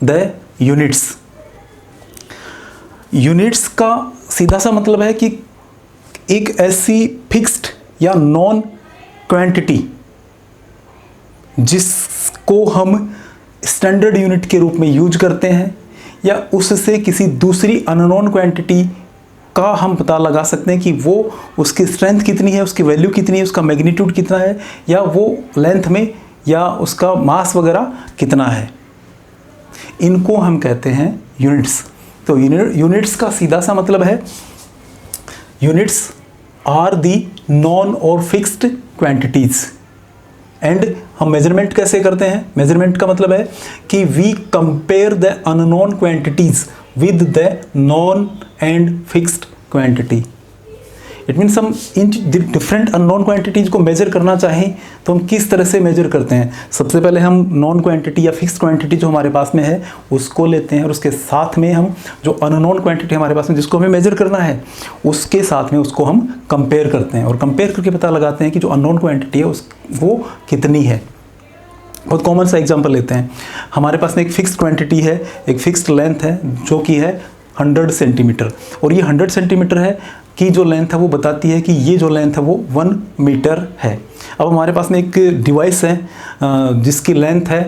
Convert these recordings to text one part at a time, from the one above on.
The units. Units का सीधा सा मतलब है कि एक ऐसी फिक्स्ड या नॉन क्वांटिटी जिसको हम स्टैंडर्ड यूनिट के रूप में यूज करते हैं, या उससे किसी दूसरी अननोन क्वांटिटी का हम पता लगा सकते हैं कि वो उसकी स्ट्रेंथ कितनी है, उसकी वैल्यू कितनी है, उसका मैग्नीट्यूड कितना है, या वो लेंथ में या उसका मास वगैरह कितना है। इनको हम कहते हैं यूनिट्स। तो यूनिट्स का सीधा सा मतलब है यूनिट्स आर दी नॉन और फिक्स्ड क्वांटिटीज। एंड हम मेजरमेंट कैसे करते हैं? मेजरमेंट का मतलब है कि we compare the unknown quantities with the known and fixed quantity. It means हम इन डिफरेंट अननोन क्वांटिटीज को मेजर करना चाहें तो हम किस तरह से मेजर करते हैं? सबसे पहले हम नॉन क्वांटिटी या फिक्स्ड क्वांटिटी जो हमारे पास में है उसको लेते हैं, और उसके साथ में हम जो अननोन क्वांटिटी हमारे पास में जिसको हमें मेजर करना है उसके साथ में उसको हम कंपेयर करते हैं, और कंपेयर करके पता लगाते हैं कि जो अननोन क्वांटिटी है वो कितनी है। बहुत कॉमन सा एग्जांपल लेते हैं। हमारे पास में एक फिक्स्ड क्वांटिटी है, एक फिक्स्ड लेंथ है जो कि है 100 सेंटीमीटर, और ये 100 सेंटीमीटर है की जो लेंथ है वो बताती है कि ये जो लेंथ है वो 1 मीटर है। अब हमारे पास में एक डिवाइस है जिसकी लेंथ है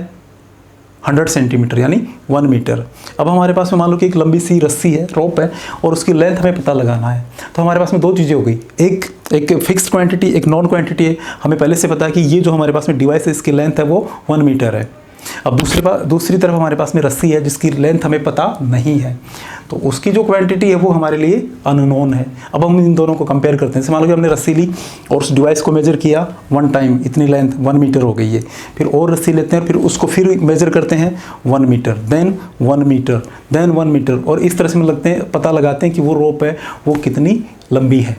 100 सेंटीमीटर यानी 1 मीटर। अब हमारे पास में मान लो कि एक लंबी सी रस्सी है, रोप है, और उसकी लेंथ हमें पता लगाना है। तो हमारे पास में दो चीज़ें हो गई, एक फिक्स्ड क्वांटिटी, एक नॉन क्वांटिटी है। हमें पहले से पता है कि ये जो हमारे पास में डिवाइस है इसकी लेंथ है वो 1 मीटर है। अब दूसरी तरफ हमारे पास में रस्सी है जिसकी लेंथ हमें पता नहीं है, तो उसकी जो क्वांटिटी है वो हमारे लिए अननोन है। अब हम इन दोनों को कंपेयर करते हैं। जैसे मान लो कि हमने रस्सी ली और उस डिवाइस को मेजर किया 1 टाइम, इतनी लेंथ 1 मीटर हो गई है। फिर और रस्सी लेते हैं, फिर उसको फिर मेजर करते हैं 1 metre, then 1 metre, then 1 metre, और इस तरह से हम पता लगाते हैं कि वो रोप है वो कितनी लंबी है,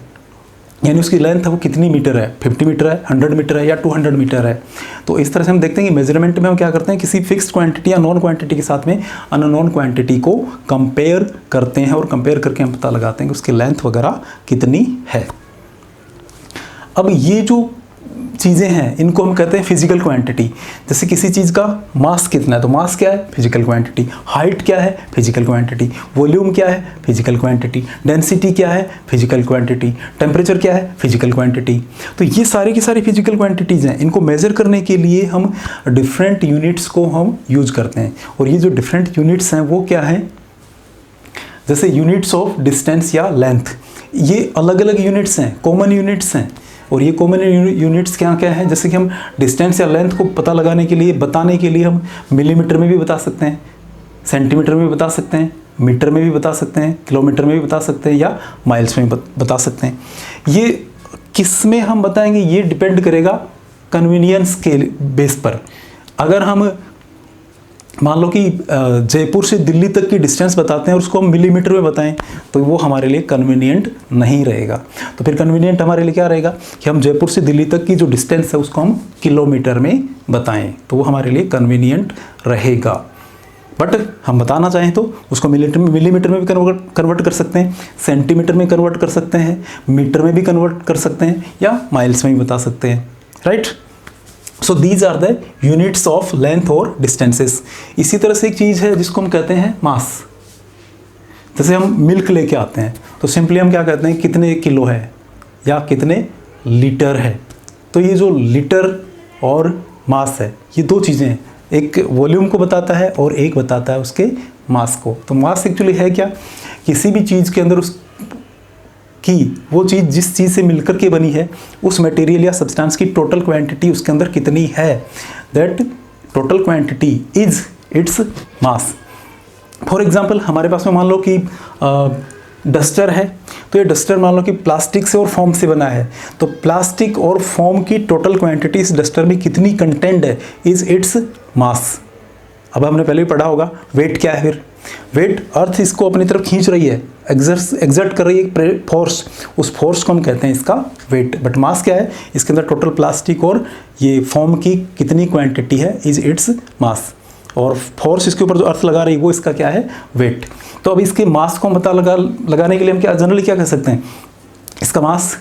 यानी उसकी लेंथ है वो कितनी मीटर है, 50 मीटर है, 100 मीटर है या 200 मीटर है। तो इस तरह से हम देखते हैं कि मेजरमेंट में हम क्या करते हैं, किसी फिक्स्ड क्वांटिटी या नॉन क्वांटिटी के साथ में अननोन क्वांटिटी को कंपेयर करते हैं, और कंपेयर करके हम पता लगाते हैं कि उसकी लेंथ वगैरह कितनी है। अब ये जो चीज़ें हैं इनको हम कहते हैं फिजिकल क्वांटिटी। जैसे किसी चीज़ का मास कितना है, तो मास क्या है? Physical quantity. हाइट क्या है? Physical quantity. वॉल्यूम क्या है? Physical quantity. डेंसिटी क्या है? Physical quantity. टेम्परेचर क्या है? Physical quantity. तो ये सारी की सारी फिजिकल क्वांटिटीज़ हैं। इनको मेज़र करने के लिए हम डिफरेंट यूनिट्स को हम यूज करते हैं, और ये जो डिफरेंट यूनिट्स हैं वो क्या हैं? जैसे यूनिट्स ऑफ डिस्टेंस या लेंथ, ये अलग अलग यूनिट्स हैं, कॉमन यूनिट्स हैं। और ये कॉमन यूनिट्स क्या क्या हैं? जैसे कि हम डिस्टेंस या लेंथ को पता लगाने के लिए, बताने के लिए हम मिलीमीटर में भी बता सकते हैं, सेंटीमीटर में भी बता सकते हैं, मीटर में भी बता सकते हैं, किलोमीटर में भी बता सकते हैं, या माइल्स में भी बता सकते हैं। ये किस में हम बताएंगे ये डिपेंड करेगा कन्वीनियंस के बेस पर। अगर हम मान लो कि जयपुर से दिल्ली तक की डिस्टेंस बताते हैं और उसको हम मिलीमीटर में बताएं तो वो हमारे लिए कन्वीनियंट नहीं रहेगा। तो फिर कन्वीनियंट हमारे लिए क्या रहेगा कि हम जयपुर से दिल्ली तक की जो डिस्टेंस है उसको हम किलोमीटर में बताएं, तो वो हमारे लिए कन्वीनियंट रहेगा। बट हम बताना चाहें तो उसको मिलीमीटर में भी कन्वर्ट कर सकते हैं, सेंटीमीटर में कन्वर्ट कर सकते हैं, मीटर में भी कन्वर्ट कर सकते हैं, या माइल्स में भी बता सकते हैं, right. So these are the units of length और डिस्टेंसेस। इसी तरह से एक चीज़ है जिसको हम कहते हैं मास। जैसे हम मिल्क लेके आते हैं तो सिंपली हम क्या कहते हैं, कितने किलो है या कितने लीटर है। तो ये जो लीटर और मास है ये दो चीज़ें हैं, एक वॉल्यूम को बताता है और एक बताता है उसके मास को। तो मास एक्चुअली है क्या, किसी भी चीज़ के अंदर उस कि वो चीज़ जिस चीज़ से मिलकर के बनी है उस मटेरियल या सब्सटेंस की टोटल क्वांटिटी उसके अंदर कितनी है, that total quantity is its mass. For example हमारे पास में मान लो कि डस्टर है, तो ये डस्टर मान लो कि प्लास्टिक से और फोम से बना है, तो प्लास्टिक और फोम की टोटल क्वांटिटी इस डस्टर में कितनी कंटेंट है इज इट्स मास। अब हमने पहले भी पढ़ा होगा वेट क्या है। फिर वेट, अर्थ इसको अपनी तरफ खींच रही है, एग्जर्ट कर रही है फोर्स, उस फोर्स को हम कहते हैं इसका वेट। बट मास क्या है, इसके अंदर टोटल प्लास्टिक और ये फोम की कितनी क्वांटिटी है इज इट्स मास, और फोर्स इसके ऊपर जो अर्थ लगा रही है वो इसका क्या है, वेट। तो अब इसके मास को हम पता लगाने के लिए हम क्या जनरली क्या कह सकते हैं, इसका मास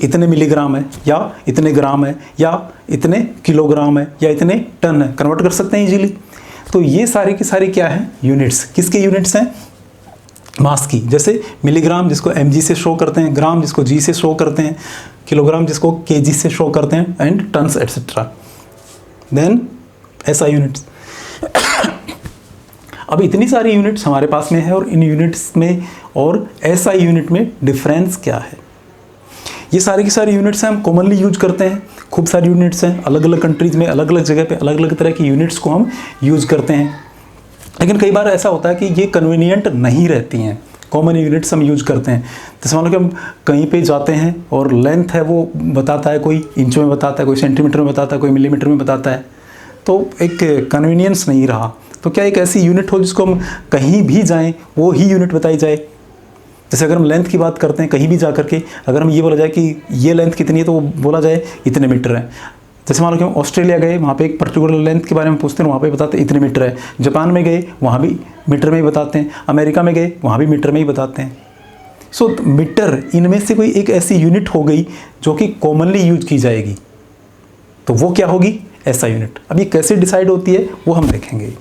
इतने मिलीग्राम है, या इतने ग्राम है, या इतने किलोग्राम है, या इतने टन है, कन्वर्ट कर सकते हैं इजीली। तो ये सारे के सारे क्या हैं, यूनिट्स। किसके यूनिट्स हैं, मास की। जैसे मिलीग्राम जिसको mg से शो करते हैं, ग्राम जिसको g से शो करते हैं, किलोग्राम जिसको kg से शो करते हैं, and tons etcetera. Then SI units. अब इतनी सारी यूनिट्स हमारे पास में है और इन यूनिट्स में और SI यूनिट में डिफरेंस क्या है। ये सारी की सारी यूनिट्स हैं, हम कॉमनली यूज करते हैं। खूब सारी यूनिट्स हैं, अलग अलग कंट्रीज़ में अलग अलग जगह पे अलग अलग तरह की यूनिट्स को हम यूज करते हैं। लेकिन कई बार ऐसा होता है कि ये कन्वीनियंट नहीं रहती हैं, कॉमन यूनिट्स हम यूज करते हैं। जैसे मान लो कि हम कहीं पे जाते हैं और लेंथ है वो बताता है, कोई इंचों में बताता है, कोई सेंटीमीटर में बताता है, कोई मिलीमीटर में बताता है, तो एक कन्वीनियंस नहीं रहा। तो क्या एक ऐसी यूनिट हो जिसको हम कहीं भी जाएं वो ही यूनिट बताई जाए। जैसे अगर हम लेंथ की बात करते हैं, कहीं भी जा करके अगर हम ये बोला जाए कि ये लेंथ कितनी है, तो वो बोला जाए इतने मीटर है। जैसे मान लो कि हम ऑस्ट्रेलिया गए, वहाँ पे एक पर्टिकुलर लेंथ के बारे में पूछते हैं, वहाँ पे बताते हैं इतने मीटर है। जापान में गए, वहाँ भी मीटर में ही बताते हैं। अमेरिका में गए, वहाँ भी मीटर में ही बताते हैं। सो मीटर इनमें से कोई एक ऐसी यूनिट हो गई जो कि कॉमनली यूज की जाएगी, तो वो क्या होगी, SI यूनिट। अब ये कैसे डिसाइड होती है वो हम देखेंगे।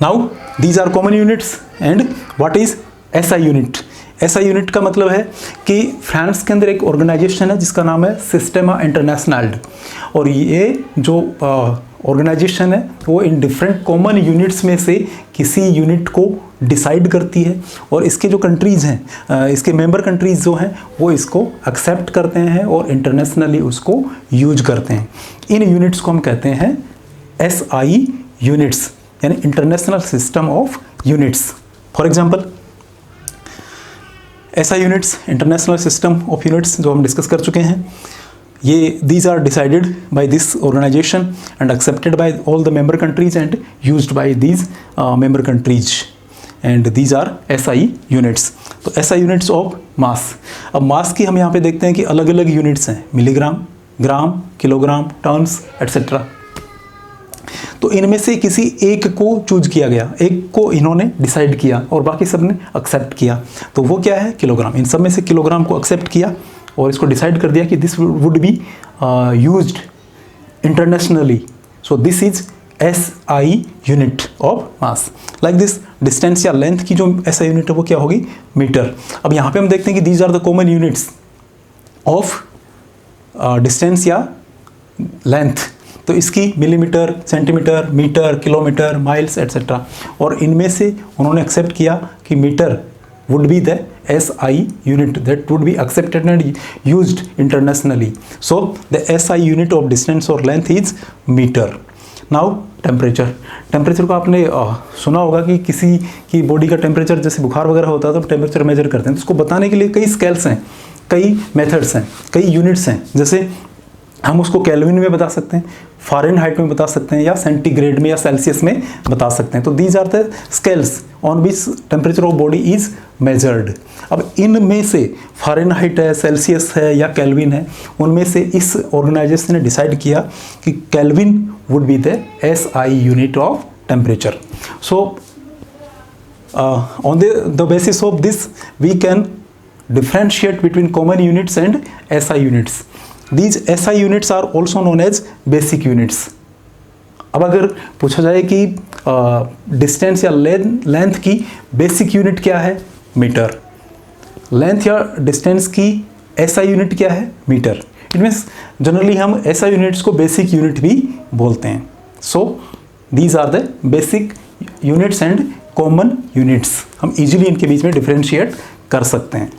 Now these are common units and what is SI unit. SI unit का मतलब है कि फ्रांस के अंदर एक ऑर्गेनाइजेशन है जिसका नाम है सिस्टेमा इंटरनेशनल, और ये जो ऑर्गेनाइजेशन है वो इन डिफरेंट कॉमन यूनिट्स में से किसी यूनिट को डिसाइड करती है, और इसके जो कंट्रीज़ हैं, इसके मेंबर कंट्रीज़ जो हैं वो इसको एक्सेप्ट करते हैं और इंटरनेशनली उसको यूज करते हैं। इन यूनिट्स को हम कहते हैं SI यूनिट्स, यानी international system of units. For example SI units, international system of units, जो हम डिस्कस कर चुके हैं, ये these are decided by this organization and accepted by all the member countries and used by these member countries, and these are SI units। तो SI units of mass। अब मास की हम यहाँ पे देखते हैं कि अलग अलग यूनिट्स हैं, मिलीग्राम, ग्राम, किलोग्राम, टन्स एटसेट्रा। तो इनमें से किसी एक को चूज किया गया, एक को इन्होंने डिसाइड किया और बाकी सब ने एक्सेप्ट किया, तो वो क्या है, किलोग्राम। इन सब में से किलोग्राम को एक्सेप्ट किया और इसको डिसाइड कर दिया कि this would be used internationally, so this is SI unit of mass. Like this distance या लेंथ की जो SI यूनिट है वो क्या होगी, मीटर। अब यहाँ पे हम देखते हैं कि these are the common units of distance या लेंथ, तो इसकी millimetre, centimetre, metre, kilometre, miles etcetera, और इनमें से उन्होंने एक्सेप्ट किया कि metre would be the SI unit that would be accepted and used internationally. So the SI unit of distance or length is meter. Now temperature। Temperature को आपने सुना होगा कि किसी की बॉडी का टेम्परेचर, जैसे बुखार वगैरह होता है तो टेम्परेचर मेजर करते हैं, तो उसको बताने के लिए कई स्केल्स हैं, कई मेथड्स हैं, कई यूनिट्स हैं। जैसे हम उसको केल्विन में बता सकते हैं, फ़ारेनहाइट में बता सकते हैं, या सेंटीग्रेड में या सेल्सियस में बता सकते हैं। तो these are the scales on which temperature of body is measured. अब इनमें से फ़ारेनहाइट है, सेल्सियस है या केल्विन है, उनमें से इस ऑर्गेनाइजेशन ने डिसाइड किया कि Kelvin would be the SI unit of temperature. So on the basis of this we can differentiate between common units and SI units. These SI units are also known as basic units. अब अगर पूछा जाए कि distance या length की basic unit क्या है, metre. Length या डिस्टेंस की SI यूनिट क्या है, मीटर। इट मीन्स जनरली हम SI यूनिट्स को बेसिक यूनिट भी बोलते हैं। So these are the basic units and common units. हम इजीली इनके बीच में डिफरेंशिएट कर सकते हैं।